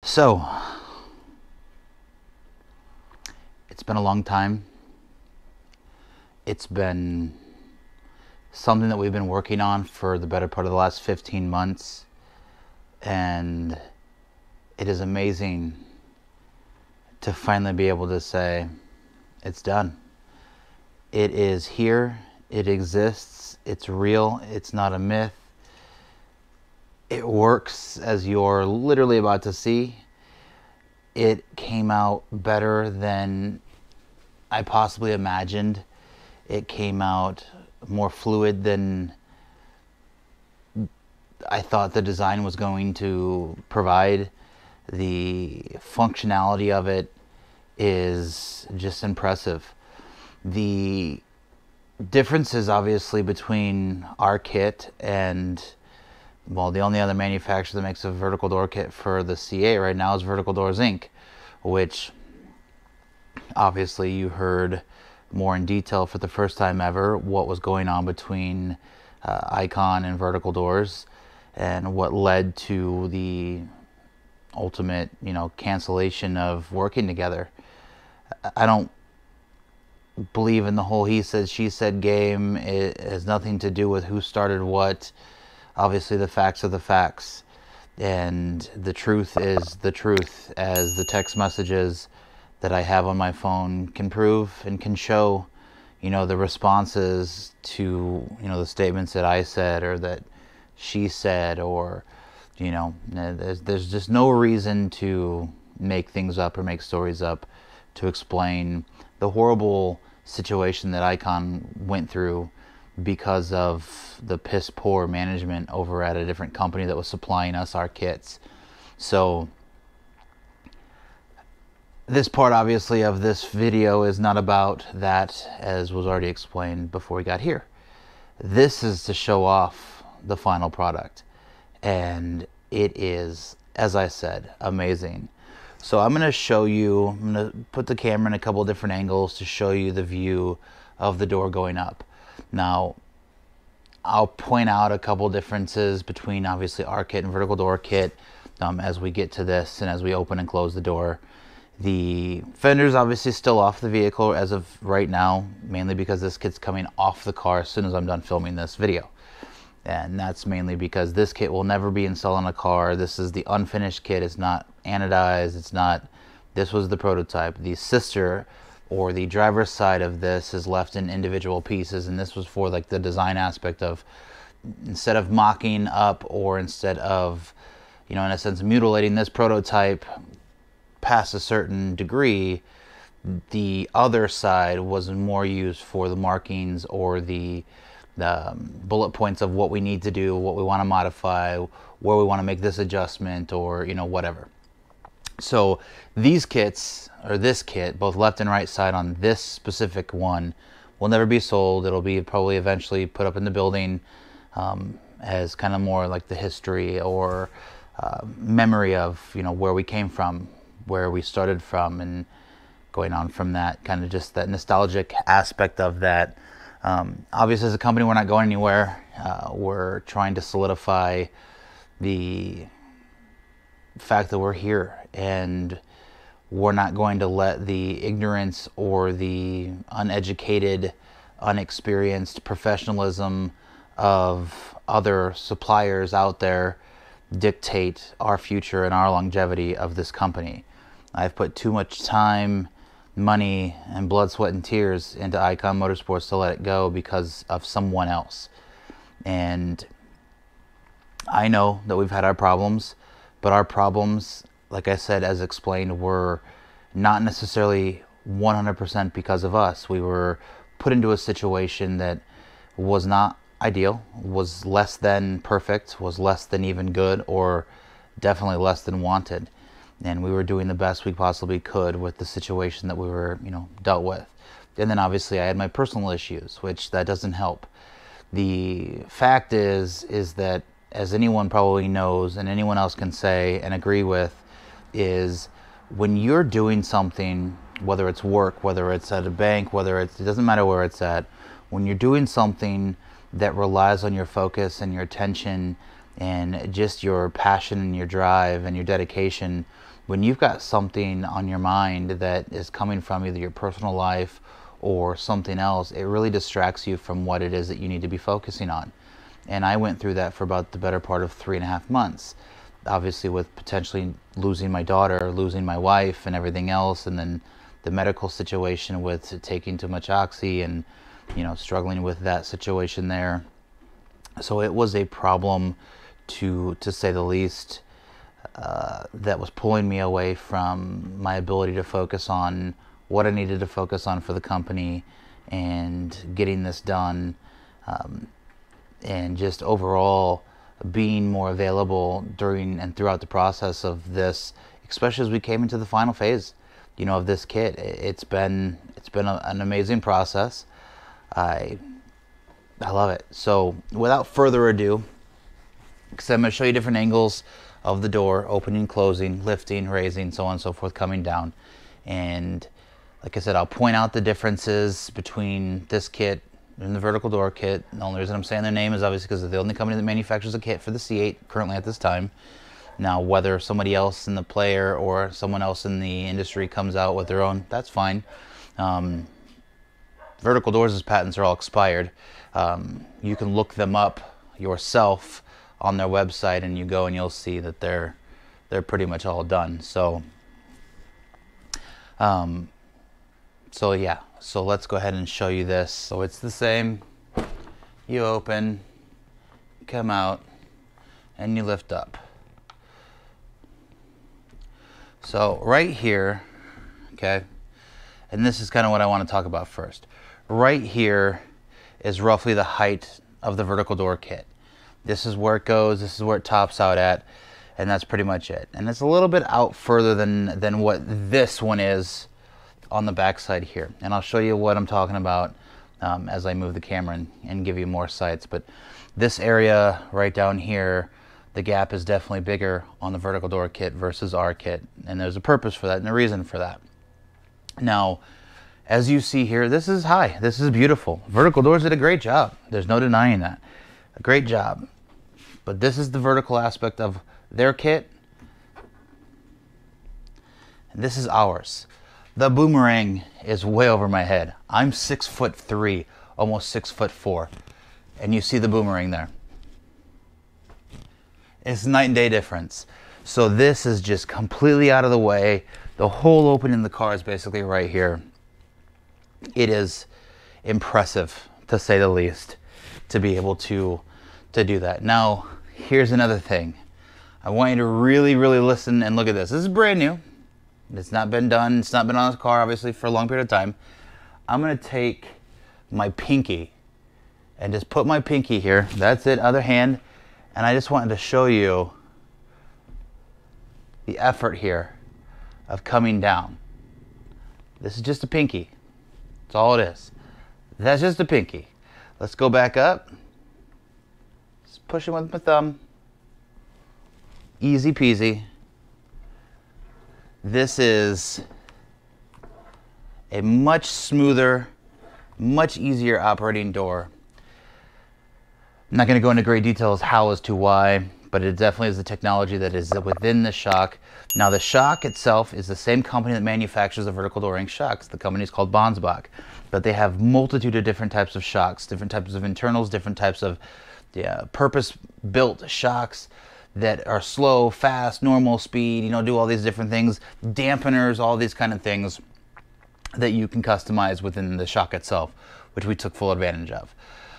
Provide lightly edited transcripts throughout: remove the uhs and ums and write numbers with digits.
So, it's been a long time. It's been something that we've been working on for the better part of the last 15 months. And it is amazing to finally be able to say, it's done. It is here. It exists. It's real. It's not a myth. It works, as you're literally about to see. It came out better than I possibly imagined. It came out more fluid than I thought the design was going to provide. The functionality of it is just impressive. The differences, obviously, between our kit and, well, the only other manufacturer that makes a vertical door kit for the C8 right now is Vertical Doors Inc., which obviously you heard more in detail for the first time ever what was going on between Eikon and Vertical Doors and what led to the ultimate, cancellation of working together. I don't believe in the whole he said, she said game. It has nothing to do with who started what. Obviously, the facts are the facts, and the truth is the truth, as the text messages that I have on my phone can prove and can show, the responses to, the statements that I said or that she said, or, there's just no reason to make things up or make stories up to explain the horrible situation that Eikon went through because of the piss poor management over at a different company that was supplying us our kits. So this part, obviously, of this video is not about that, as was already explained before we got here. This is to show off the final product, and it is, as I said, amazing. So I'm going to show you, I'm going to put the camera in a couple different angles to show you the view of the door going up. Now, I'll point out a couple differences between, obviously, our kit and Vertical Door kit as we get to this and as we open and close the door. The fender's obviously still off the vehicle as of right now, mainly because this kit's coming off the car as soon as I'm done filming this video. And that's mainly because this kit will never be installed on a car. This is the unfinished kit. It's not anodized. It's not, this was the prototype. The sister, or the driver's side of this, is left in individual pieces, and this was for like the design aspect of, instead of mocking up, or instead of, in a sense, mutilating this prototype past a certain degree, the other side was more used for the markings or the bullet points of what we need to do, what we want to modify, where we want to make this adjustment, or whatever. So these kits, or this kit, both left and right side on this specific one, will never be sold. It'll be probably eventually put up in the building as kind of more like the history or memory of where we came from, where we started from, and going on from that, kind of just that nostalgic aspect of that. Obviously, as a company, we're not going anywhere. We're trying to solidify the fact that we're here, and we're not going to let the ignorance or the uneducated, unexperienced professionalism of other suppliers out there dictate our future and our longevity of this company. I've put too much time, money, and blood, sweat, and tears into Eikon Motorsports to let it go because of someone else. And I know that we've had our problems, but our problems, like I said, as explained, were not necessarily 100% because of us. We were put into a situation that was not ideal, was less than perfect, was less than even good, or definitely less than wanted. And we were doing the best we possibly could with the situation that we were, dealt with. And then obviously I had my personal issues, which that doesn't help. The fact is that, as anyone probably knows and anyone else can say and agree with, is when you're doing something, whether it's work, whether it's at a bank, it doesn't matter where it's at, when you're doing something that relies on your focus and your attention and just your passion and your drive and your dedication, when you've got something on your mind that is coming from either your personal life or something else, it really distracts you from what it is that you need to be focusing on. And I went through that for about the better part of 3.5 months. Obviously with potentially losing my daughter, losing my wife and everything else, and then the medical situation with taking too much oxy and, you know, struggling with that situation there. So it was a problem to say the least, that was pulling me away from my ability to focus on what I needed to focus on for the company and getting this done, and just overall being more available during and throughout the process of this, especially as we came into the final phase, you know, of this kit. It's been an amazing process. I love it. So without further ado, because I'm going to show you different angles of the door, opening, closing, lifting, raising, so on and so forth, coming down. And like I said, I'll point out the differences between this kit and the vertical door kit. The only reason I'm saying their name is obviously because they're the only company that manufactures a kit for the C8 currently at this time. Now, whether somebody else in the player or someone else in the industry comes out with their own, that's fine. Vertical Doors' patents are all expired. You can look them up yourself on their website, and you go and you'll see that they're pretty much all done. So yeah, so let's go ahead and show you this. So it's the same. You open, come out, and you lift up. So right here, okay, and this is kind of what I want to talk about first. Right here is roughly the height of the vertical door kit. This is where it goes, this is where it tops out at, and that's pretty much it. And it's a little bit out further than what this one is on the back side here. And I'll show you what I'm talking about as I move the camera and give you more sights. But this area right down here, the gap is definitely bigger on the vertical door kit versus our kit. And there's a purpose for that and a reason for that. Now, as you see here, this is high. This is beautiful. Vertical Doors did a great job. There's no denying that. A great job. But this is the vertical aspect of their kit. And this is ours. The boomerang is way over my head. I'm 6'3", almost 6'4", and you see the boomerang there. It's night and day difference. So this is just completely out of the way. The whole opening of the car is basically right here. It is impressive, to say the least, to be able to do that. Now, here's another thing. I want you to really, really listen and look at this. This is brand new. It's not been done. It's not been on this car, obviously, for a long period of time. I'm going to take my pinky and just put my pinky here. That's it, other hand. And I just wanted to show you the effort here of coming down. This is just a pinky. That's all it is. That's just a pinky. Let's go back up. Just push it with my thumb. Easy peasy. This is a much smoother, much easier operating door. I'm not going to go into great details how as to why, but it definitely is the technology that is within the shock. Now, the shock itself is the same company that manufactures the vertical door ring shocks. The company is called Bonsbach, but they have multitude of different types of shocks, different types of internals, different types of purpose-built shocks that are slow, fast, normal speed, you know, do all these different things, dampeners, all these kind of things that you can customize within the shock itself, which we took full advantage of.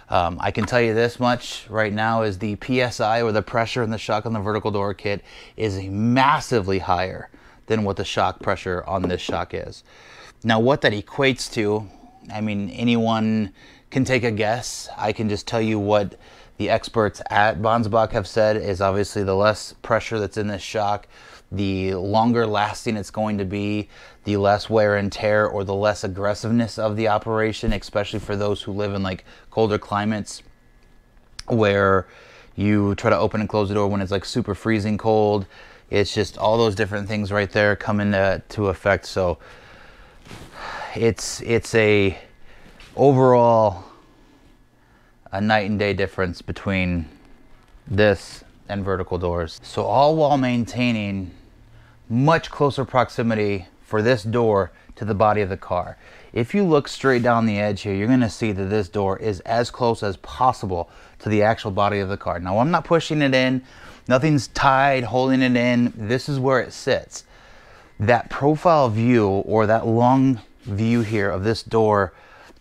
I can tell you this much right now is the PSI, or the pressure in the shock on the vertical door kit, is massively higher than what the shock pressure on this shock is. Now, what that equates to, I mean, anyone can take a guess. I can just tell you what the experts at Bonsbach have said is obviously the less pressure that's in this shock, the longer lasting it's going to be, the less wear and tear or the less aggressiveness of the operation, especially for those who live in like colder climates where you try to open and close the door when it's like super freezing cold. It's just all those different things right there come into effect. So it's a overall a night and day difference between this and vertical doors. So all while maintaining much closer proximity for this door to the body of the car. If you look straight down the edge here, you're going to see that this door is as close as possible to the actual body of the car. Now, I'm not pushing it in. Nothing's tied, holding it in. This is where it sits. That profile view, or that long view here of this door,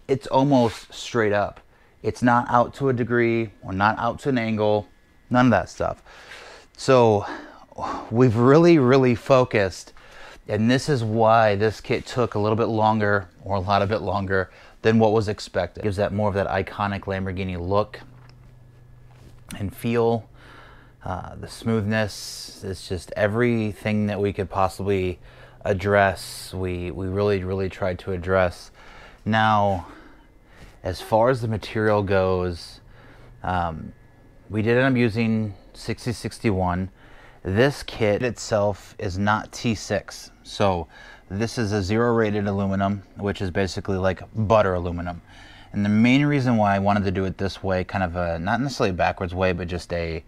it's almost straight up. It's not out to a degree or not out to an angle, none of that stuff. So we've really focused, and this is why this kit took a little bit longer, or a lot of bit longer than what was expected. It gives that more of that iconic Lamborghini look and feel. The smoothness, it's just everything that we could possibly address, we really tried to address. Now, as far as the material goes, we did end up using 6061. This kit itself is not T6, so this is a 0 rated aluminum, which is basically like butter aluminum. And the main reason why I wanted to do it this way, kind of a, not necessarily a backwards way, but just a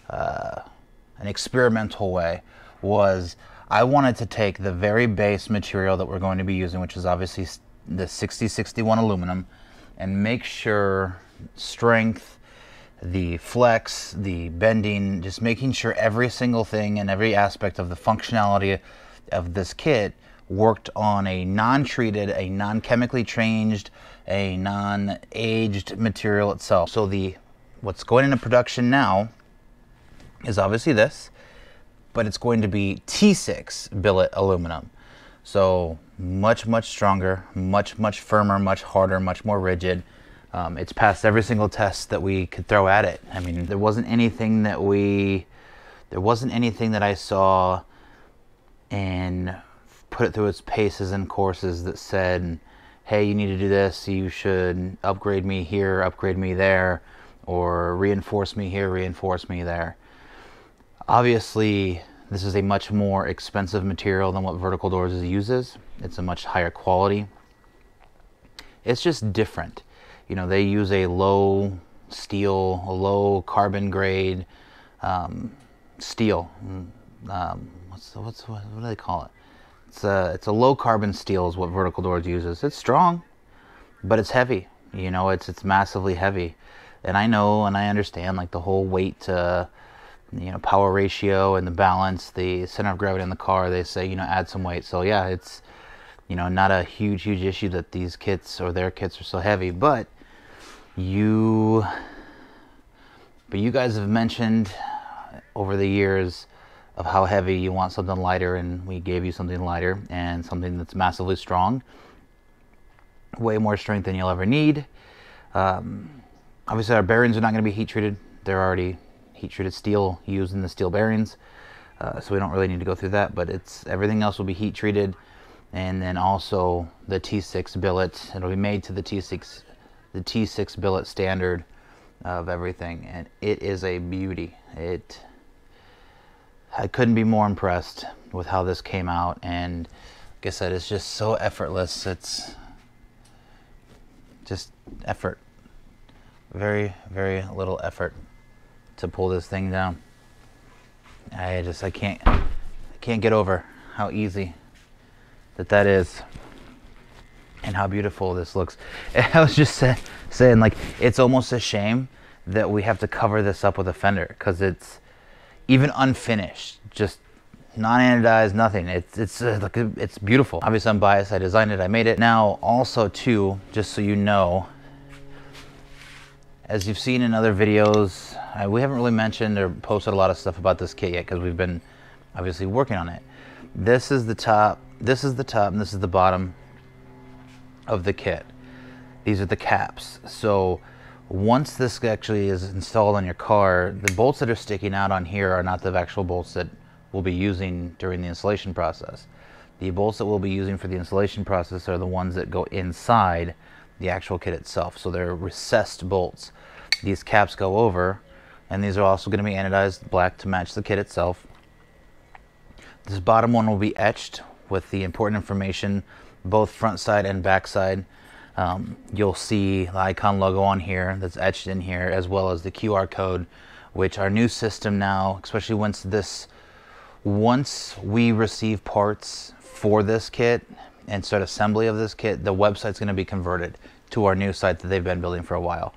an experimental way, was I wanted to take the very base material that we're going to be using, which is obviously the 6061 aluminum, and make sure strength, the flex, the bending, just making sure every single thing and every aspect of the functionality of this kit worked on a non-treated, a non-chemically changed, a non-aged material itself. So what's going into production now is obviously this, but it's going to be T6 billet aluminum. So much stronger, much firmer, much harder, much more rigid. It's passed every single test that we could throw at it. I mean, there wasn't anything that I saw and put it through its paces and courses that said, hey, you need to do this, you should upgrade me here, upgrade me there, or reinforce me here, reinforce me there. Obviously, this is a much more expensive material than what Vertical Doors uses. It's a much higher quality. It's just different. You know, they use a low steel, a low carbon grade steel. What do they call it? It's a low carbon steel is what Vertical Doors uses. It's strong, but it's heavy. You know, it's massively heavy. And I know and I understand, like, the whole weight to, you know, power ratio and the balance, the center of gravity in the car, they say, you know, add some weight. So yeah, it's, you know, not a huge issue that these kits or their kits are so heavy, but you guys have mentioned over the years of how heavy you want something lighter, and we gave you something lighter and something that's massively strong, way more strength than you'll ever need. Obviously our bearings are not going to be heat treated. They're already heat treated steel used in the steel bearings, so we don't really need to go through that, but everything else will be heat treated. And then also the T6 billet, it'll be made to the T6 billet standard of everything, and it is a beauty. I couldn't be more impressed with how this came out, and like I said, it's just so effortless. It's just effort, very little effort to pull this thing down. I can't get over how easy that is and how beautiful this looks. And I was just saying, like, it's almost a shame that we have to cover this up with a fender, because it's even unfinished, just non-anodized, nothing. It's beautiful. Obviously I'm biased, I designed it, I made it. Now also too, just so you know, as you've seen in other videos, we haven't really mentioned or posted a lot of stuff about this kit yet, because we've been obviously working on it. This is the top, this is the top, and this is the bottom of the kit. These are the caps. So once this actually is installed on your car, the bolts that are sticking out on here are not the actual bolts that we'll be using during the installation process. The bolts that we'll be using for the installation process are the ones that go inside the actual kit itself. So they're recessed bolts. These caps go over, and these are also going to be anodized black to match the kit itself. This bottom one will be etched with the important information, both front side and back side. You'll see the Eikon logo on here that's etched in here, as well as the QR code, which our new system now, especially once Once we receive parts for this kit and start assembly of this kit, the website's going to be converted to our new site that they've been building for a while,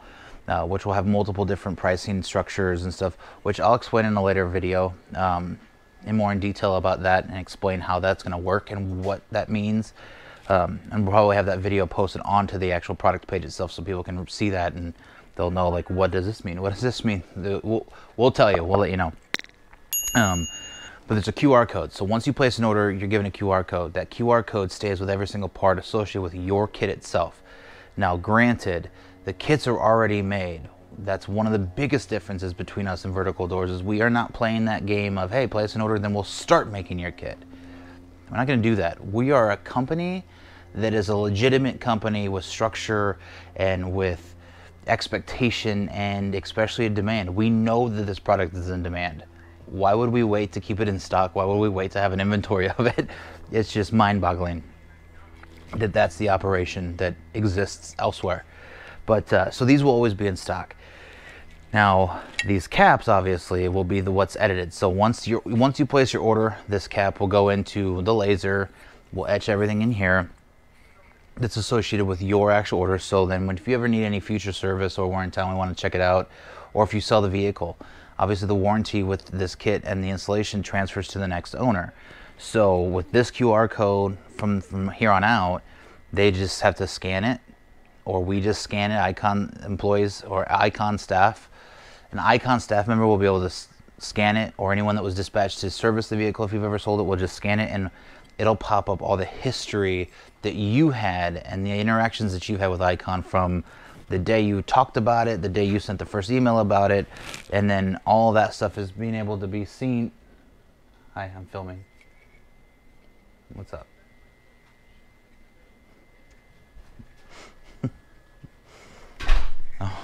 which will have multiple different pricing structures and stuff, which I'll explain in a later video in more in detail about that, and explain how that's going to work and what that means. And we'll probably have that video posted onto the actual product page itself, so people can see that and they'll know, like, what does this mean? What does this mean? We'll tell you. We'll let you know. But there's a QR code. So once you place an order, you're given a QR code. That QR code stays with every single part associated with your kit itself. Now, granted, the kits are already made. That's one of the biggest differences between us and Vertical Doors, is we are not playing that game of, hey, place an order, then we'll start making your kit. We're not going to do that. We are a company that is a legitimate company with structure and with expectation, and especially a demand. We know that this product is in demand. Why would we wait to keep it in stock? Why would we wait to have an inventory of it? It's just mind-boggling that that's the operation that exists elsewhere. But so these will always be in stock. Now, these caps obviously will be what's edited. So once you place your order, this cap will go into the laser. We'll etch everything in here that's associated with your actual order. So then if you ever need any future service, or we're in town, we want to check it out, or if you sell the vehicle, obviously the warranty with this kit and the installation transfers to the next owner. So with this QR code, from here on out, they just have to scan it, or we just scan it, Eikon employees or Eikon staff. An Eikon staff member will be able to scan it, or anyone that was dispatched to service the vehicle, if you've ever sold it, will just scan it, and it'll pop up all the history that you had and the interactions that you had with Eikon from the day you talked about it, the day you sent the first email about it, and then all that stuff is being able to be seen. Hi, I'm filming. What's up? Oh.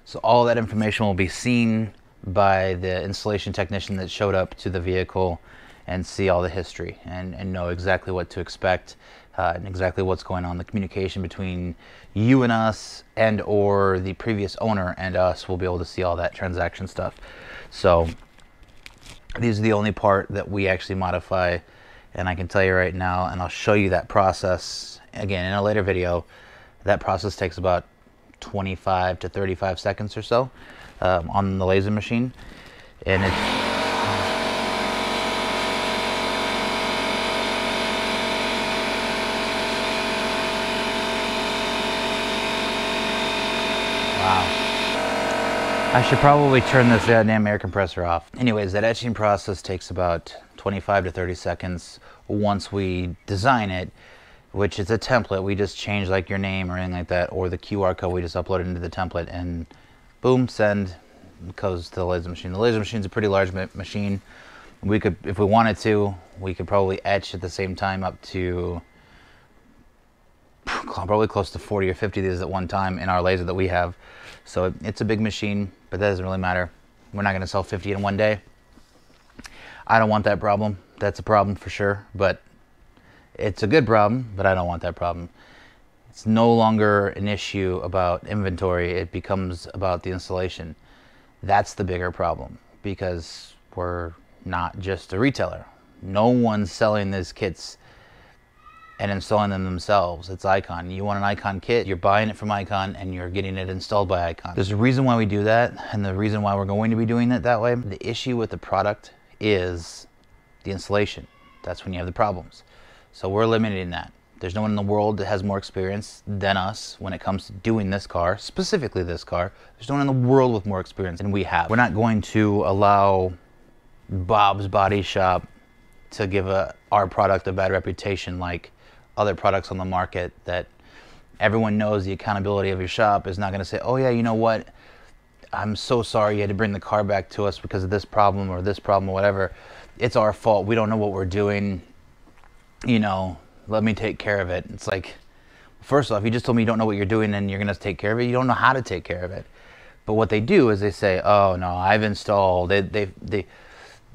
So all that information will be seen by the installation technician that showed up to the vehicle, and see all the history and know exactly what to expect, and exactly what's going on. The communication between you and us, and or the previous owner and us, will be able to see all that transaction stuff. So these are the only part that we actually modify, and I can tell you right now, and I'll show you that process again in a later video. That process takes about 25 to 35 seconds or so on the laser machine, and it's I should probably turn this damn air compressor off. Anyways, that etching process takes about 25 to 30 seconds once we design it, which is a template. We just change like your name or anything like that, or the QR code, we just upload it into the template, and boom, send. It goes to the laser machine. The laser machine's a pretty large machine. We could, if we wanted to, we could probably etch at the same time up to probably close to 40 or 50 of these at one time in our laser that we have. So it's a big machine, but that doesn't really matter. We're not going to sell 50 in one day. I don't want that problem. That's a problem for sure, but it's a good problem, but I don't want that problem. It's no longer an issue about inventory. It becomes about the installation. That's the bigger problem, because we're not just a retailer. No one's selling these kits and installing them themselves. It's Eikon. You want an Eikon kit, you're buying it from Eikon and you're getting it installed by Eikon. There's a reason why we do that, and the reason why we're going to be doing it that way. The issue with the product is the installation. That's when you have the problems. So we're eliminating that. There's no one in the world that has more experience than us when it comes to doing this car, specifically this car. There's no one in the world with more experience than we have. We're not going to allow Bob's Body Shop to give our product a bad reputation like other products on the market, that everyone knows the accountability of your shop is not going to say, oh yeah, you know what, I'm so sorry you had to bring the car back to us because of this problem or whatever. It's our fault. We don't know what we're doing. You know, let me take care of it. It's like, first off, you just told me you don't know what you're doing and you're going to take care of it. You don't know how to take care of it. But what they do is they say, oh no, I've installed.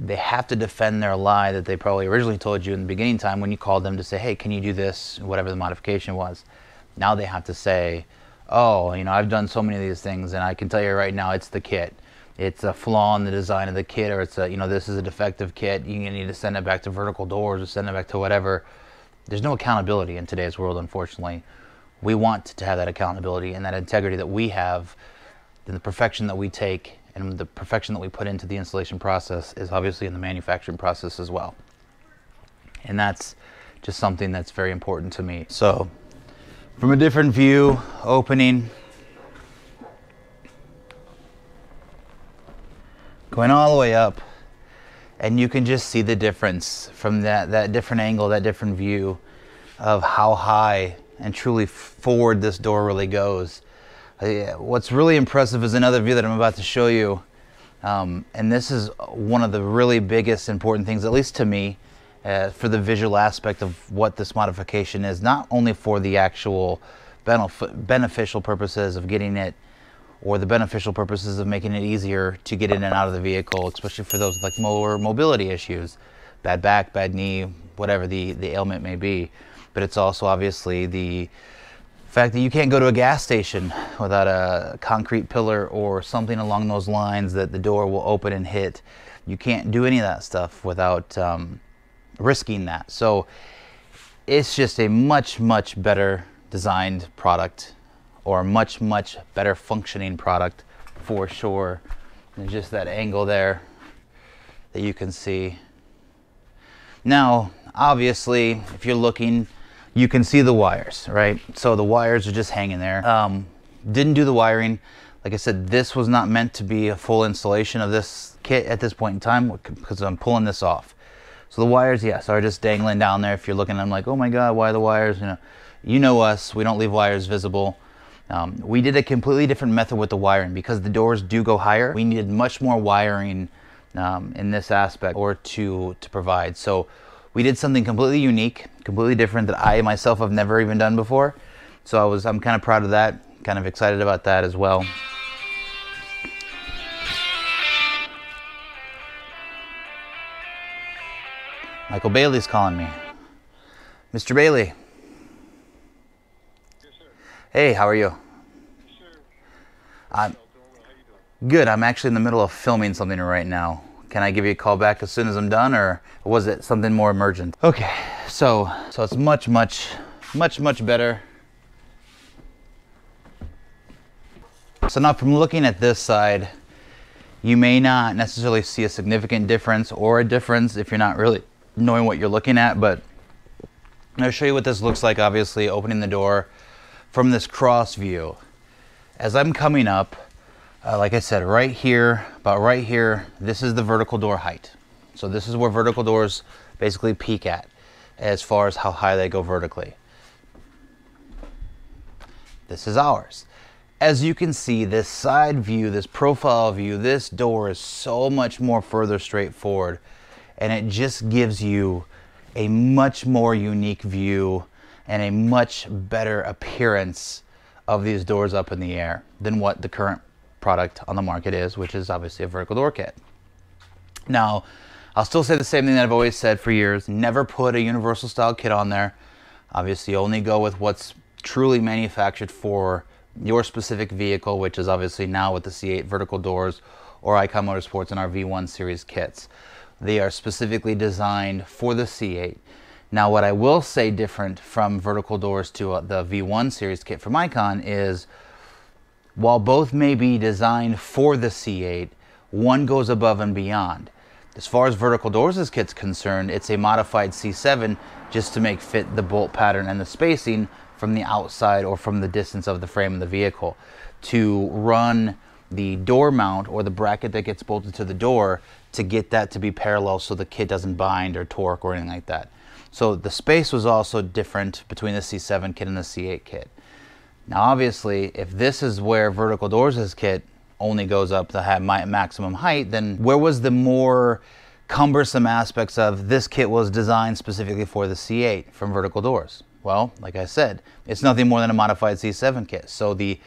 They have to defend their lie that they probably originally told you in the beginning time when you called them to say, hey, can you do this, whatever the modification was. Now they have to say, oh, you know, I've done so many of these things and I can tell you right now it's the kit. it's a flaw in the design of the kit, or it's a, you know, this is a defective kit, you need to send it back to Vertical Doors or send it back to whatever. There's no accountability in today's world, unfortunately. We want to have that accountability and that integrity that we have, and the perfection that we take and the perfection that we put into the installation process is obviously in the manufacturing process as well. And that's just something that's very important to me. So from a different view, opening, going all the way up, and you can just see the difference from that different angle, that different view of how high and truly forward this door really goes. What's really impressive is another view that I'm about to show you, and this is one of the really biggest important things, at least to me, for the visual aspect of what this modification is, not only for the actual beneficial purposes of getting it, or the beneficial purposes of making it easier to get in and out of the vehicle, especially for those with like more mobility issues, bad back, bad knee, whatever the ailment may be. But it's also obviously the fact that you can't go to a gas station without a concrete pillar or something along those lines that the door will open and hit. You can't do any of that stuff without risking that. So it's just a much better designed product, or a much better functioning product for sure. And just that angle there that you can see. Now obviously if you're looking, you can see the wires, right? So the wires are just hanging there. Didn't do the wiring. Like I said, this was not meant to be a full installation of this kit at this point in time because I'm pulling this off. So the wires, yes, are just dangling down there. If you're looking, I'm like, oh my God, why are the wires? You know us, we don't leave wires visible. We did a completely different method with the wiring because the doors do go higher. We needed much more wiring in this aspect or to provide. So we did something completely unique, completely different that I myself have never even done before. So I'm kind of proud of that, kind of excited about that as well. Michael Bailey's calling me. Mr. Bailey. Yes, sir. Hey, how are you? Yes, sir. I'm How you doing? good. I'm actually in the middle of filming something right now. Can I give you a call back as soon as I'm done, or was it something more emergent? Okay, so it's much better. So now from looking at this side, you may not necessarily see a significant difference or a difference if you're not really knowing what you're looking at, but I'll show you what this looks like, obviously opening the door from this cross view. As I'm coming up, like I said, right here, about right here, this is the vertical door height. So this is where vertical doors basically peak at as far as how high they go vertically. This is ours. As you can see, this side view, this profile view, this door is so much more further straightforward, and it just gives you a much more unique view and a much better appearance of these doors up in the air than what the current product on the market is, which is obviously a vertical door kit. Now, I'll still say the same thing that I've always said for years. Never put a universal style kit on there. Obviously, only go with what's truly manufactured for your specific vehicle, which is obviously now with the C8 vertical doors or Eikon Motorsports and our V1 series kits. They are specifically designed for the C8. Now, what I will say different from vertical doors to the V1 series kit from Eikon is, while both may be designed for the C8, one goes above and beyond. As far as vertical doors kit's concerned, it's a modified C7 just to make fit the bolt pattern and the spacing from the outside or from the distance of the frame of the vehicle. To run the door mount or the bracket that gets bolted to the door to get that to be parallel so the kit doesn't bind or torque or anything like that. So the space was also different between the C7 kit and the C8 kit. Now obviously, if this is where vertical doors kit only goes up to have maximum height, then where was the more cumbersome aspects of this kit was designed specifically for the C8 from vertical doors? Well, like I said, it's nothing more than a modified C7 kit. So the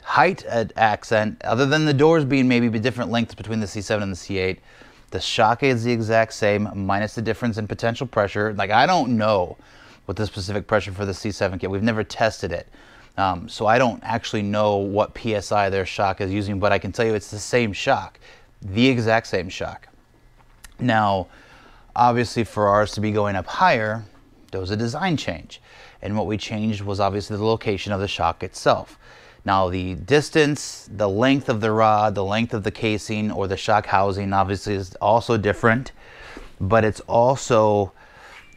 height accent, other than the doors being maybe different lengths between the C7 and the C8, the shock is the exact same, minus the difference in potential pressure. Like, I don't know what the specific pressure for the C7 kit. We've never tested it. So I don't actually know what PSI their shock is using, but I can tell you it's the same shock. the exact same shock. Now, obviously for ours to be going up higher, there was a design change. And what we changed was obviously the location of the shock itself. Now the distance, the length of the rod, the length of the casing or the shock housing obviously is also different, but it's also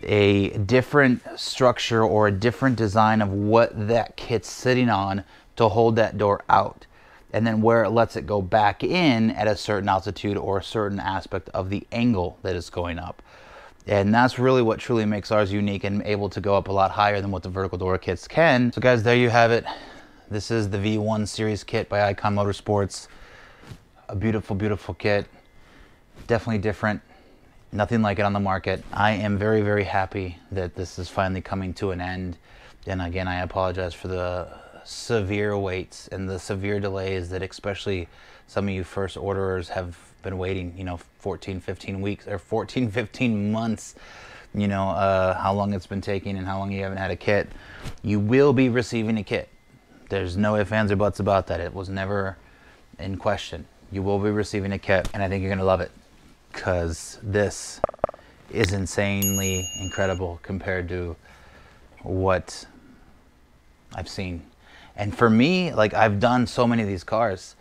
a different structure or a different design of what that kit's sitting on to hold that door out. And then where it lets it go back in at a certain altitude or a certain aspect of the angle that it's going up. And that's really what truly makes ours unique and able to go up a lot higher than what the vertical door kits can. So guys, there you have it. This is the V1 series kit by Eikon Motorsports. A beautiful, beautiful kit. Definitely different. Nothing like it on the market. I am very, very happy that this is finally coming to an end. And again, I apologize for the severe waits and the severe delays that especially some of you first orderers have been waiting, you know, 14, 15 weeks or 14, 15 months, you know, how long it's been taking and how long you haven't had a kit. You will be receiving a kit. There's no ifs, ands, or buts about that. It was never in question. You will be receiving a kit, and I think you're going to love it because this is insanely incredible compared to what I've seen. And for me, like, I've done so many of these cars,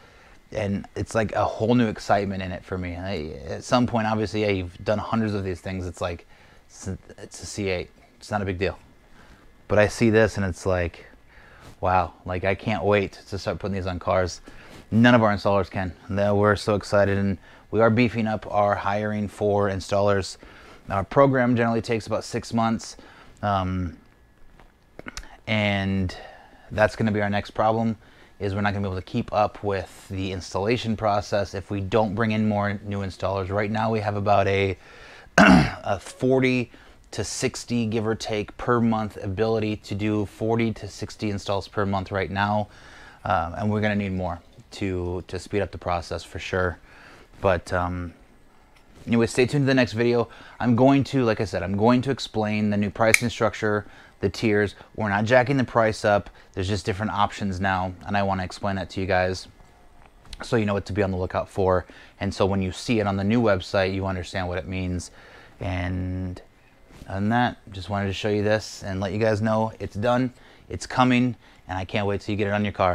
and it's like a whole new excitement in it for me. At some point, obviously, yeah, you've done hundreds of these things. It's like, it's a C8. It's not a big deal. But I see this, and it's like, wow, like I can't wait to start putting these on cars. None of our installers can. We're so excited, and we are beefing up our hiring for installers. Our program generally takes about 6 months, and that's going to be our next problem, is we're not going to be able to keep up with the installation process if we don't bring in more new installers. Right now we have about a 40 to 60, give or take, per month ability to do 40 to 60 installs per month right now, and we're going to need more to speed up the process for sure. But anyway, stay tuned to the next video. I'm going to, like I said, I'm going to explain the new pricing structure, the tiers. We're not jacking the price up. There's just different options now, and I want to explain that to you guys so you know what to be on the lookout for. And so when you see it on the new website, you understand what it means. And other than that, just wanted to show you this and let you guys know it's done, it's coming, and I can't wait till you get it on your car.